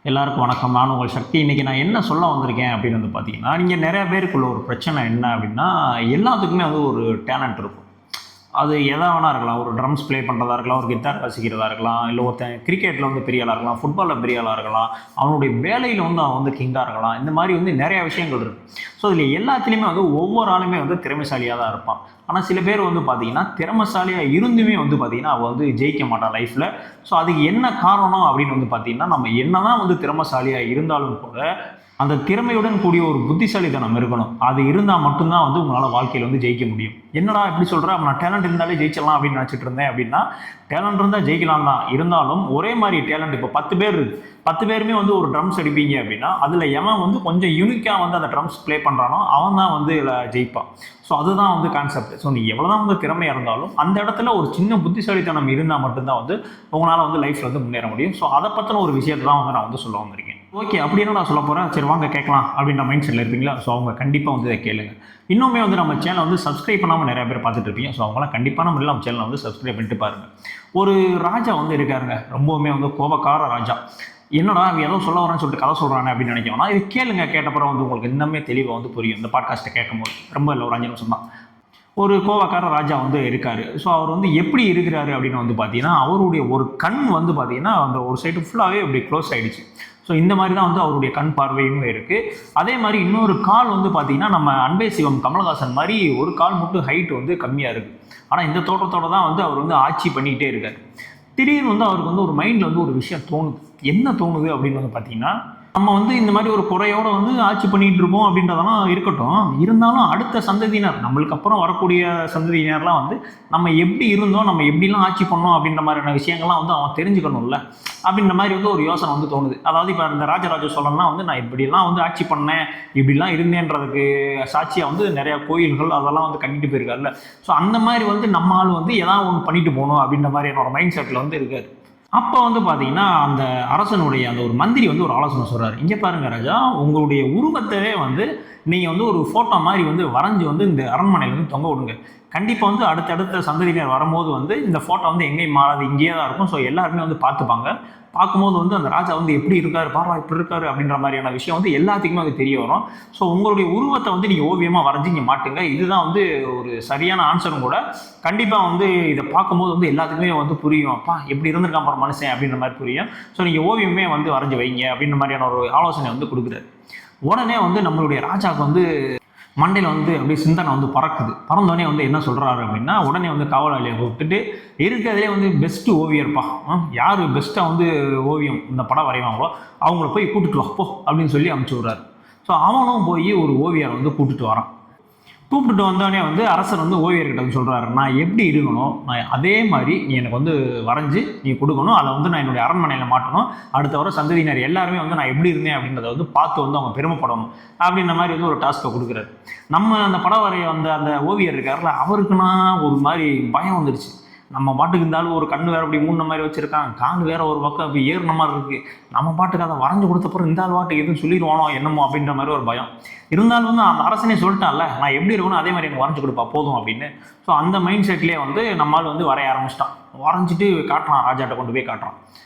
எல்லாருக்கும் வணக்கம். நான் உங்கள் சக்தி. இன்றைக்கி நான் என்ன சொல்ல வந்திருக்கேன் அப்படின்னு வந்து பார்த்தீங்கன்னா, நீங்கள் நிறையா பேருக்குள்ள ஒரு பிரச்சனை என்ன அப்படின்னா, எல்லாத்துக்குமே வந்து ஒரு டேலண்ட் இருக்கும். அது எதா வேணா இருக்கலாம். ஒரு ட்ரம்ஸ் ப்ளே பண்ணுறதா இருக்கலாம், ஒரு கிட்டார் வாசிக்கிறதா இருக்கலாம், இல்லை ஒருத்தன் கிரிக்கெட்டில் வந்து பெரிய ஆளாக இருக்கலாம், ஃபுட்பாலில் பெரிய ஆளாக இருக்கலாம், அவனுடைய வேலையில் வந்து அவன் வந்து கிங்காக இருக்கலாம். இந்த மாதிரி வந்து நிறையா விஷயங்கள் இருக்குது. ஸோ இதில் எல்லாத்துலேயுமே வந்து ஒவ்வொரு ஆளுமே வந்து திறமைசாலியாக தான் இருப்பான். ஆனால் சில பேர் வந்து பார்த்தீங்கன்னா திறமைசாலியாக இருந்துமே வந்து பார்த்தீங்கன்னா அவள் வந்து ஜெயிக்க மாட்டான் லைஃப்பில். ஸோ அதுக்கு என்ன காரணம் அப்படின்னு வந்து பார்த்தீங்கன்னா, நம்ம என்ன தான் வந்து திறமைசாலியாக இருந்தாலும் கூட அந்த திறமையுடன் கூடிய ஒரு புத்திசாலித்தனம் இருக்கணும். அது இருந்தால் மட்டும்தான் வந்து உங்களால் வாழ்க்கையில் வந்து ஜெயிக்க முடியும். என்னடா எப்படி சொல்கிறேன், நான் டேலண்ட் இருந்தாலே ஜெயிச்சிடலாம் அப்படின்னு நினச்சிட்டு இருந்தேன் அப்படின்னா, டேலண்ட் இருந்தால் ஜெயிக்கலாம் தான். இருந்தாலும் ஒரே மாதிரி டேலண்ட் இப்போ 10 பேர் இருக்குது, 10 பேருமே வந்து ஒரு ட்ரம்ஸ் அடிப்பீங்க அப்படின்னா, அதில் எவன் வந்து கொஞ்சம் யூனிக்காக வந்து அந்த ட்ரம்ஸ் ப்ளே பண்ணுறானோ அவன் தான் வந்து இதில் ஜெயிப்பான். ஸோ அதுதான் வந்து கான்செப்ட். ஸோ நீ எவ்வளோ தான் வந்து திறமையாக இருந்தாலும் அந்த இடத்துல ஒரு சின்ன புத்திசாலித்தனம் இருந்தால் மட்டும்தான் வந்து உங்களால் வந்து லைஃப்பில் வந்து முன்னேற முடியும். ஸோ அதை பற்றின ஒரு விஷயத்தை தான் வந்து நான் வந்து சொல்ல வந்திருக்கேன். ஓகே, அப்படி என்ன நான் சொல்ல போகிறேன், சரி வாங்க கேட்கலாம் அப்படின்ற மைண்ட் செட்டில் இருப்பீங்களா? ஸோ அவங்க கண்டிப்பாக வந்து இதை கேளுங்க. இன்னுமே வந்து நம்ம சேனலை வந்து சப்ஸ்கிரைப் பண்ணாமல் நிறைய பேர் பார்த்துட்டு இருப்பீங்க. ஸோ அவங்களாம் கண்டிப்பான முறையில் நம்ம சேனலை வந்து சப்ஸ்கிரைப் பண்ணிட்டு பாருங்கள். ஒரு ராஜா வந்து இருக்காருங்க, ரொம்பவுமே வந்து கோபக்கார ராஜா. என்னடா ஏதோ சொல்ல வரேன்னு சொல்லிட்டு கதை சொல்கிறானே அப்படின்னு நினைக்கிறோம்னா, இது கேளுங்க. கேட்டப்பறம் வந்து உங்களுக்கு இன்னமே தெளிவாக வந்து புரியும். இந்த பாட்காஸ்ட்டை கேட்கும்போது ரொம்ப இல்லை, ஒரு 5 நிமிஷம் தான். ஒரு கோவக்கார ராஜா வந்து இருக்கார். ஸோ அவர் வந்து எப்படி இருக்கிறாரு அப்படின்னு வந்து பார்த்தீங்கன்னா, அவருடைய ஒரு கண் வந்து பார்த்தீங்கன்னா அந்த ஒரு சைடு ஃபுல்லாகவே இப்படி க்ளோஸ் ஆகிடுச்சு. ஸோ இந்த மாதிரி தான் வந்து அவருடைய கண் பார்வையும் இருக்குது. அதே மாதிரி இன்னொரு கால் வந்து பார்த்தீங்கன்னா, நம்ம அன்பே சிவம் கமலஹாசன் மாதிரி ஒரு கால் மட்டும் ஹைட் வந்து கம்மியாக இருக்குது. ஆனால் இந்த தோற்றத்தோடு தான் வந்து அவர் வந்து ஆட்சி பண்ணிக்கிட்டே இருக்கார். திடீர்னு வந்து அவருக்கு வந்து ஒரு மைண்டில் வந்து ஒரு விஷயம் தோணுது. என்ன தோணுது அப்படின்னு வந்து பார்த்தீங்கன்னா, நம்ம வந்து இந்த மாதிரி ஒரு குறையோடு வந்து ஆட்சி பண்ணிகிட்டு இருக்கோம் அப்படின்றதெல்லாம் இருக்கட்டும். இருந்தாலும் அடுத்த சந்ததியினர், நம்மளுக்கு அப்புறம் வரக்கூடிய சந்ததியினர்லாம் வந்து நம்ம எப்படி இருந்தோம், நம்ம எப்படிலாம் ஆட்சி பண்ணோம் அப்படின்ற மாதிரியான விஷயங்கள்லாம் வந்து அவன் தெரிஞ்சுக்கணும்ல அப்படின்ற மாதிரி வந்து ஒரு யோசனை வந்து தோணுது. அதாவது இப்போ இந்த ராஜராஜ சோழன்னா வந்து நான் இப்படிலாம் வந்து ஆட்சி பண்ணேன், இப்படிலாம் இருந்தேன்றதுக்கு சாட்சியாக வந்து நிறையா கோயில்கள் அதெல்லாம் வந்து கட்டிட்டு போயிருக்காருல்ல. ஸோ அந்த மாதிரி வந்து நம்ம ஆள் வந்து எதாவது ஒன்று பண்ணிட்டு போகணும் அப்படின்ற மாதிரி என்னோட மைண்ட் செட்டில் வந்து இருக்காரு. அப்போ வந்து பார்த்தீங்கன்னா, அந்த அரசனுடைய அந்த ஒரு மந்திரி வந்து ஒரு ஆலோசனை சொல்கிறார். இங்கே பாருங்கள் ராஜா, உங்களுடைய உருவத்தவே வந்து நீங்கள் வந்து ஒரு ஃபோட்டோ மாதிரி வந்து வரைஞ்சி வந்து இந்த அரண்மனையில் வந்து தொங்க விடுங்க. கண்டிப்பாக வந்து அடுத்தடுத்த சந்ததியினர் வரும்போது வந்து இந்த ஃபோட்டோ வந்து எங்கேயும் மாறாது, இங்கேயே தான் இருக்கும். ஸோ எல்லாருமே வந்து பார்த்துப்பாங்க. பார்க்கும்போது வந்து அந்த ராஜா வந்து எப்படி இருக்கார், பாரா இப்படி இருக்காரு அப்படின்ற மாதிரியான விஷயம் வந்து எல்லாத்துக்குமே அது தெரிய வரும். ஸோ உங்களுடைய உருவத்தை வந்து நீங்கள் ஓவியமாக வரைஞ்சி இங்கே மாட்டுங்க. இதுதான் வந்து ஒரு சரியான ஆன்சரும் கூட. கண்டிப்பாக வந்து இதை பார்க்கும்போது வந்து எல்லாத்துக்குமே வந்து புரியும், அப்பா எப்படி இருந்திருக்கான் பாரு மனுஷன் அப்படின்ற மாதிரி புரியும். ஸோ நீங்கள் ஓவியமே வந்து வரைஞ்சி வைங்க அப்படின்ற மாதிரியான ஒரு ஆலோசனை வந்து கொடுக்குறாரு. உடனே வந்து நம்மளுடைய ராஜாவுக்கு வந்து மண்டையில் வந்து அப்படியே சிந்தனை வந்து பறக்குது. பறந்தோடனே வந்து என்ன சொல்கிறாரு அப்படின்னா, உடனே வந்து காவலாளியை கூப்பிட்டுட்டு இருக்கிறதுலே வந்து பெஸ்ட்டு ஓவியர்ப்பா, யார் பெஸ்ட்டாக வந்து ஓவியம் இந்த படம் வரைவாங்களோ அவங்கள போய் கூப்பிட்டுட்டு வா போ அப்படின்னு சொல்லி அனுப்பிச்சி விட்றாரு. ஸோ அவனும் போய் ஒரு ஓவியரை வந்து கூப்பிட்டுட்டு வரான். கூப்பிட்டுட்டு வந்தோடனே வந்து அரசர் வந்து ஓவியர்கிட்ட வந்து சொல்கிறாரு, நான் எப்படி இருக்கணும், நான் அதே மாதிரி நீ எனக்கு வந்து வரைஞ்சி நீ கொடுக்கணும். அதை வந்து நான் என்னுடைய அரண்மனையில் மாட்டணும். அடுத்த வர சந்ததியினர் எல்லாருமே வந்து நான் எப்படி இருந்தேன் அப்படின்றத வந்து பார்த்து வந்து அவங்க பெருமைப்படணும் அப்படின்ற மாதிரி வந்து ஒரு டாஸ்க்கை கொடுக்குறாரு. நம்ம அந்த படம் வரைய வந்த அந்த ஓவியர் இருக்கார்ல, அவருக்குன்னா ஒரு மாதிரி பயம் வந்துடுச்சு. நம்ம பாட்டுக்கு இருந்தாலும் ஒரு கண்ணு வேறு அப்படி மூணு மாதிரி வச்சுருக்கான், கால் வேறு ஒரு பக்கம் அப்படி ஏறின மாதிரி இருக்குது. நம்ம பாட்டுக்கு அதை வரைஞ்சி கொடுத்தப்பறம் இந்த ஆள் பாட்டுக்கு எதுவும் சொல்லிடுவானோ என்னமோ அப்படின்ற மாதிரி ஒரு பயம் இருந்தாலும் வந்து அந்த அரசனே சொல்லிட்டான்ல, நான் எப்படி இருக்கணும் அதே மாதிரி எனக்கு வரைஞ்சி கொடுப்பா போதும் அப்படின்னு. ஸோ அந்த மைண்ட் செட்லேயே வந்து நம்மளால் வந்து வரைய ஆரம்பிச்சிட்டான். வரைஞ்சிட்டு காட்டுறான், ராஜாட்ட கொண்டு போய் காட்டுறான்.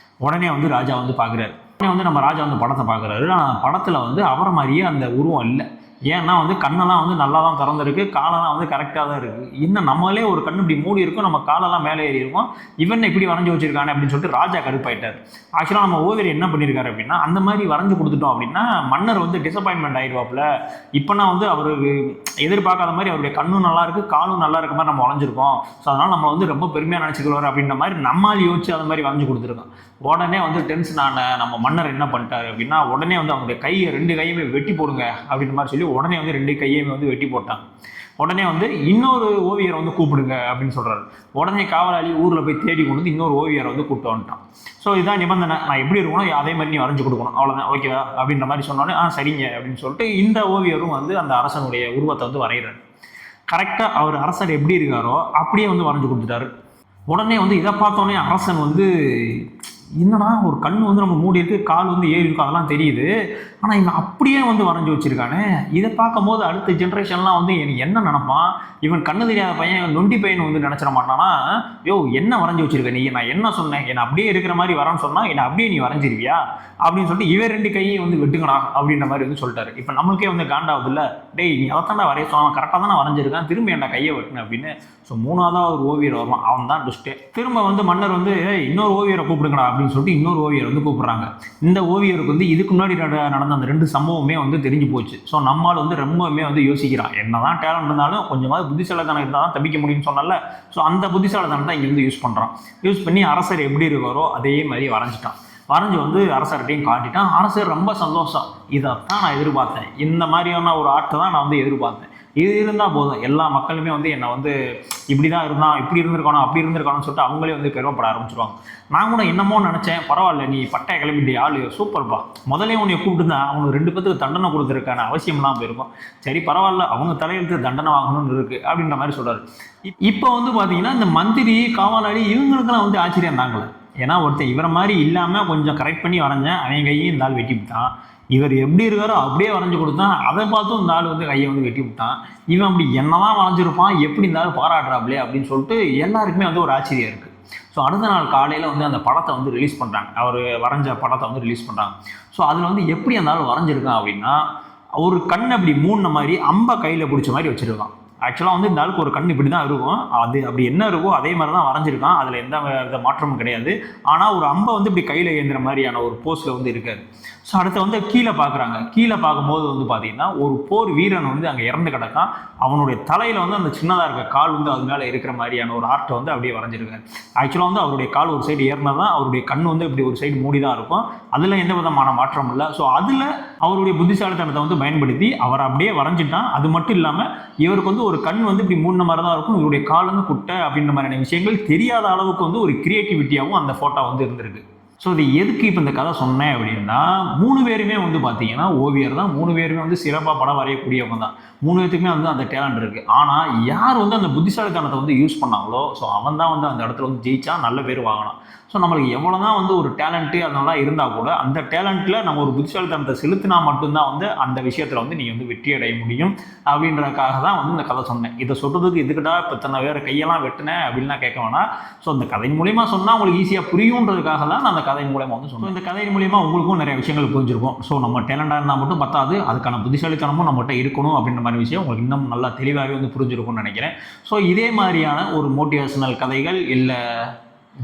உடனே வந்து ராஜா வந்து பார்க்குறாரு. உடனே வந்து நம்ம ராஜா வந்து படத்தை பார்க்குறாரு. ஆனால் படத்தில் வந்து அவரை மாதிரியே அந்த உருவம் இல்லை. ஏன்னா வந்து கண்ணெல்லாம் வந்து நல்லா தான் திறந்துருக்கு, காலெல்லாம் வந்து கரெக்டாக தான் இருக்குது. இன்னும் நம்மளே ஒரு கண்ணு இப்படி மூடி இருக்கும், நம்ம காலெல்லாம் மேலே ஏறி இருக்கும், இவன் இப்படி வரைஞ்சி வச்சிருக்கானே அப்படின்னு சொல்லிட்டு ராஜா கடுப்பாயிட்டார். ஆக்சுவலாக நம்ம ஓவியர் என்ன பண்ணியிருக்காரு அப்படின்னா, அந்த மாதிரி வரைஞ்சி கொடுத்துட்டோம் அப்படின்னா மன்னர் வந்து டிசப்பாயின்மெண்ட் ஆயிடுவாப்புல. இப்போனா வந்து அவருக்கு எதிர்பார்க்காத மாதிரி அவருடைய கண்ணும் நல்லா இருக்குது, காலும் நல்லா இருக்க மாதிரி நம்ம வரைஞ்சிருக்கோம். ஸோ அதனால் நம்ம வந்து ரொம்ப பெருமையாக நினச்சிக்குவார் அப்படின்ற மாதிரி நம்மால் யோசிச்சு அந்த மாதிரி வரைஞ்சி கொடுத்துருக்கோம். உடனே வந்து டென்ஷன் ஆன நம்ம மன்னர் என்ன பண்ணிட்டாரு அப்படின்னா, உடனே வந்து அவங்க கையை 2 கையுமே வெட்டி போடுங்க அப்படின்ற மாதிரி சொல்லி உடனே வந்து 2 கையுமே வந்து வெட்டி போட்டாங்க. உடனே வந்து இன்னொரு ஓவியரை வந்து கூப்பிடுங்க அப்படின்னு சொல்கிறாரு. உடனே காவலாளி ஊரில் போய் தேடி கொண்டு வந்து இன்னொரு ஓவியரை வந்து கூப்பிட்டு வந்துட்டான். ஸோ இதான் நிபந்தனை, நான் எப்படி இருக்கணும் அதே மாதிரி நீ வரைஞ்சி கொடுக்கணும், அவ்வளோதான், ஓகேவா அப்படின்ற மாதிரி சொன்னோன்னே சரிங்க அப்படின்னு சொல்லிட்டு இந்த ஓவியரும் வந்து அந்த அரசனுடைய உருவத்தை வந்து வரைகிறார். கரெக்டாக அவர் அரசர் எப்படி இருக்காரோ அப்படியே வந்து வரைஞ்சி கொடுத்துட்டாரு. உடனே வந்து இதை பார்த்தோன்னே அரசன் வந்து என்னன்னா ஒரு கண் வந்து நம்ம மூடி இருக்கு, கால் வந்து ஏறி இருக்கும், அதெல்லாம் தெரியுது. ஆனால் இவன் அப்படியே வந்து வரைஞ்சி வச்சிருக்கானே. இதை பார்க்கும்போது அடுத்த ஜென்ரேஷன்லாம் வந்து எனக்கு என்ன நினைப்பான், இவன் கண்ணு தெரியாத பையன் நொண்டி பையன் வந்து நினச்சிட மாட்டானா, யோ என்ன வரைஞ்சி வச்சிருக்க நீ, நான் என்ன சொன்னேன், என்னை அப்படியே இருக்கிற மாதிரி வரேன்னு சொன்னா என்னை அப்படியே நீ வரைஞ்சிருவியா அப்படின்னு சொல்லிட்டு இவன் 2 கையையும் வந்து வெட்டுங்கடா அப்படின்ற மாதிரி வந்து சொல்லிட்டாரு. இப்போ நம்மளுக்கே வந்து காண்டாவது இல்லை, டேய் நீ அதைத்தாண்டா வரைய சொன்னான், கரெக்டாக தான் நான் வரைஞ்சிருக்கேன், திரும்பி என்ன கையை வெட்டினேன் அப்படின்னு. ஸோ 3ஆவதாக ஒரு ஓவியர் வரலாம், அவன் தான் டுஸ்டே. திரும்ப வந்து மன்னர் வந்து இன்னொரு ஓவியரை கூப்பிடுங்கடா அப்படின்னு சொல்லிட்டு இன்னொரு ஓவியர் வந்து கூப்பிடுறாங்க. இந்த ஓவியருக்கு வந்து இதுக்கு முன்னாடி நடந்த அந்த 2 சம்பவமே வந்து தெரிஞ்சு போச்சு. ஸோ நம்மால் வந்து ரொம்பவுமே வந்து யோசிக்கிறான், என்னதான் டேலண்ட் இருந்தாலும் கொஞ்சமாவது புத்திசாலித்தனம் இருந்தால் தான் தப்பிக்க முடியும்னு சொன்னால. ஸோ அந்த புத்திசாலித்தனம் தான் இங்கே வந்து யூஸ் பண்ணுறான். யூஸ் பண்ணி அரசர் எப்படி இருக்காரோ அதே மாதிரி வரைஞ்சிட்டான். வரைஞ்சி வந்து அரசர்கிட்டையும் காட்டிட்டான். அரசர் ரொம்ப சந்தோஷம், இதைத்தான் நான் எதிர்பார்த்தேன், இந்த மாதிரியான ஒரு ஆர்ட்டை தான் நான் வந்து எதிர்பார்த்தேன், இது இருந்தால் போதும், எல்லா மக்களுமே வந்து என்னை வந்து இப்படி தான் இருந்தான், இப்படி இருந்திருக்கானோ அப்படி இருந்திருக்கானு சொல்லிட்டு அவங்களே வந்து பெருமைப்பட ஆரம்பிச்சிருவாங்க. நான் கூட என்னமோ நினச்சேன், பரவாயில்ல நீ பட்டைய கிளம்பிட்டு ஆள் சூப்பர்ப்பா, முதலே உன்னை கூப்பிட்டு தான் அவனுக்கு 2 பேத்துக்கு தண்டனை கொடுத்துருக்கான அவசியம்லாம் போயிருக்கும், சரி பரவாயில்ல அவங்க தலையெழுத்து தண்டனை வாங்கணும்னு இருக்குது அப்படின்ற மாதிரி சொல்கிறார். இப்போ வந்து பார்த்தீங்கன்னா இந்த மந்திரி காவலாளி இவங்களுக்கெல்லாம் வந்து ஆச்சரியம் தாங்கலை. ஏன்னா ஒருத்தர் இவரை மாதிரி இல்லாமல் கொஞ்சம் கரெக்ட் பண்ணி வரைஞ்சேன், அவன் கையும் இந்த ஆள் வெட்டி விட்டான், இவர் எப்படி இருக்காரோ அப்படியே வரைஞ்சி கொடுத்தான், அதை பார்த்தும் இந்த ஆள் வந்து கையை வந்து வெட்டி விட்டான், இவன் அப்படி என்னதான் வரைஞ்சிருப்பான், எப்படி இருந்தாலும் பாராட்டுறாப்லே அப்படின்னு சொல்லிட்டு எல்லாருக்குமே வந்து ஒரு ஆச்சரியம் இருக்குது. ஸோ அடுத்த நாள் காலையில் வந்து அந்த படத்தை வந்து ரிலீஸ் பண்ணுறாங்க, அவர் வரைஞ்ச படத்தை வந்து ரிலீஸ் பண்ணுறாங்க. ஸோ அதில் வந்து எப்படி அந்த ஆள் வரைஞ்சிருக்கான் அப்படின்னா, ஒரு கண் அப்படி மூணு மாதிரி அம்பை கையில் பிடிச்ச மாதிரி வச்சுருக்கான். ஆக்சுவலாக வந்து இந்த ஆளுக்கு ஒரு கண் இப்படி தான் இருக்கும், அது அப்படி என்ன இருக்கோ அதே மாதிரி தான் வரைஞ்சிருக்கான், அதில் எந்த வித மாற்றமும் கிடையாது. ஆனால் ஒரு அம்பை வந்து இப்படி கையில் ஏந்துற மாதிரியான ஒரு போஸில் வந்து இருக்காது. ஸோ அடுத்து வந்து கீழே பார்க்குறாங்க. கீழே பார்க்கும்போது வந்து பார்த்தீங்கன்னா ஒரு போர் வீரன் வந்து அங்கே இறந்து கிடக்கான், அவனுடைய தலையில் வந்து அந்த சின்னதாக இருக்க கால் வந்து அது மேலே இருக்கிற மாதிரியான ஒரு ஆர்ட்டை வந்து அப்படியே வரைஞ்சிருக்காரு. ஆக்சுவலாக வந்து அவருடைய கால் ஒரு சைடு ஏறினது தான், அவருடைய கண் வந்து இப்படி ஒரு சைடு மூடி தான் இருக்கும், அதில் எந்த விதமான மாற்றம் இல்லை. ஸோ அதில் அவருடைய புத்திசாலித்தனத்தை வந்து பயன்படுத்தி அவர் அப்படியே வரைஞ்சிட்டான். அது மட்டும் இல்லாமல் இவருக்கு வந்து ஒரு கண் வந்து இப்படி மூணு மாதிரி தான் இருக்கும், இவருடைய கால் வந்து குட்டை அப்படின்ற மாதிரியான விஷயங்கள் தெரியாத அளவுக்கு வந்து ஒரு கிரியேட்டிவிட்டியாகவும் அந்த ஃபோட்டோ வந்து இருந்திருக்கு. ஸோ இது எதுக்கு இப்போ இந்த கதை சொன்னேன் அப்படின்னா, 3 பேருமே வந்து பார்த்தீங்கன்னா ஓவியர் தான், 3 பேருமே வந்து சிறப்பாக படம் வரையக்கூடியவங்க தான், 3 பேருக்குமே வந்து அந்த டேலண்ட் இருக்குது. ஆனால் யார் வந்து அந்த புத்திசாலித்தனத்தை வந்து யூஸ் பண்ணாங்களோ ஸோ அவன் தான் வந்து அந்த இடத்துல வந்து ஜெயிச்சா நல்ல பேர் வாங்கலாம். ஸோ நம்மளுக்கு எவ்வளோ தான் வந்து ஒரு டேலண்ட்டு அதெல்லாம் இருந்தால் கூட அந்த டேலண்ட்டில் நம்ம ஒரு புத்திசாலித்தனத்தை செலுத்தினா மட்டும்தான் வந்து அந்த விஷயத்தில் வந்து நீங்கள் வந்து வெற்றி அடைய முடியும் அப்படின்றதுக்காக தான் வந்து இந்த கதை சொன்னேன். இதை சொல்கிறதுக்கு இதுக்கிட்டா இப்போ தன்னை வேறு கையெல்லாம் வெட்டினேன் அப்படின்லாம் கேட்க வேணாம். ஸோ அந்த கதையின் மூலிமா சொன்னால் உங்களுக்கு ஈஸியாக புரியுன்றதுக்காக தான் நான் அந்த கதையின் மூலமாக வந்து சொன்னேன். இந்த கதையின் மூலிமா உங்களுக்கும் நிறைய விஷயங்கள் புரிஞ்சிருக்கும். ஸோ நம்ம டேலண்டாக இருந்தால் மட்டும் பத்தாது, அதுக்கான புத்திசாலித்தனமும் நம்மகிட்ட இருக்கணும் அப்படின்ற மாதிரி விஷயம் உங்களுக்கு இன்னும் நல்லா தெளிவாகவே வந்து புரிஞ்சிருக்கும்னு நினைக்கிறேன். ஸோ இதே மாதிரியான ஒரு மோட்டிவேஷனல் கதைகள், இல்லை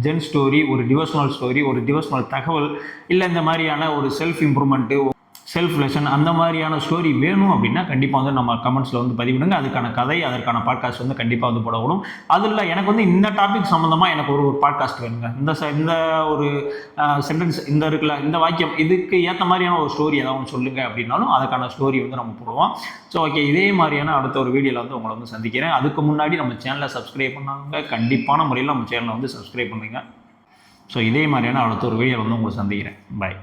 ஜென் ஸ்டோரி, ஒரு டிவோஷனல் ஸ்டோரி, ஒரு டிவோஷனல் தகவல், இல்லை இந்த மாதிரியான ஒரு செல்ஃப் இம்ப்ரூவ்மெண்ட்டு, செல்ஃப் லெசன், அந்த மாதிரியான ஸ்டோரி வேணும் அப்படின்னா கண்டிப்பாக வந்து நம்ம கமெண்ட்ஸில் வந்து பதிவிடுங்க. அதுக்கான கதை, அதற்கான பாட்காஸ்ட் வந்து கண்டிப்பாக வந்து போடணும். அதில் எனக்கு வந்து இந்த டாபிக் சம்மந்தமாக எனக்கு ஒரு பாட்காஸ்ட் வேணுங்க, இந்த ஒரு சென்டென்ஸ் இந்த இருக்குல்ல, இந்த வாக்கியம், இதுக்கு ஏற்ற மாதிரியான ஒரு ஸ்டோரி ஏதாவது சொல்லுங்கள் அப்படின்னாலும் அதுக்கான ஸ்டோரி வந்து நம்ம போடுவோம். ஸோ ஓகே, இதே மாதிரியான அடுத்த ஒரு வீடியோவில் வந்து உங்களை வந்து சந்திக்கிறேன். அதுக்கு முன்னாடி நம்ம சேனலை சப்ஸ்கிரைப் பண்ணாங்க, கண்டிப்பான முறையில் நம்ம சேனலை வந்து சப்ஸ்கிரைப் பண்ணுங்க. ஸோ இதே மாதிரியான அடுத்த ஒரு வீடியோவில் வந்து உங்களை சந்திக்கிறேன். பாய்.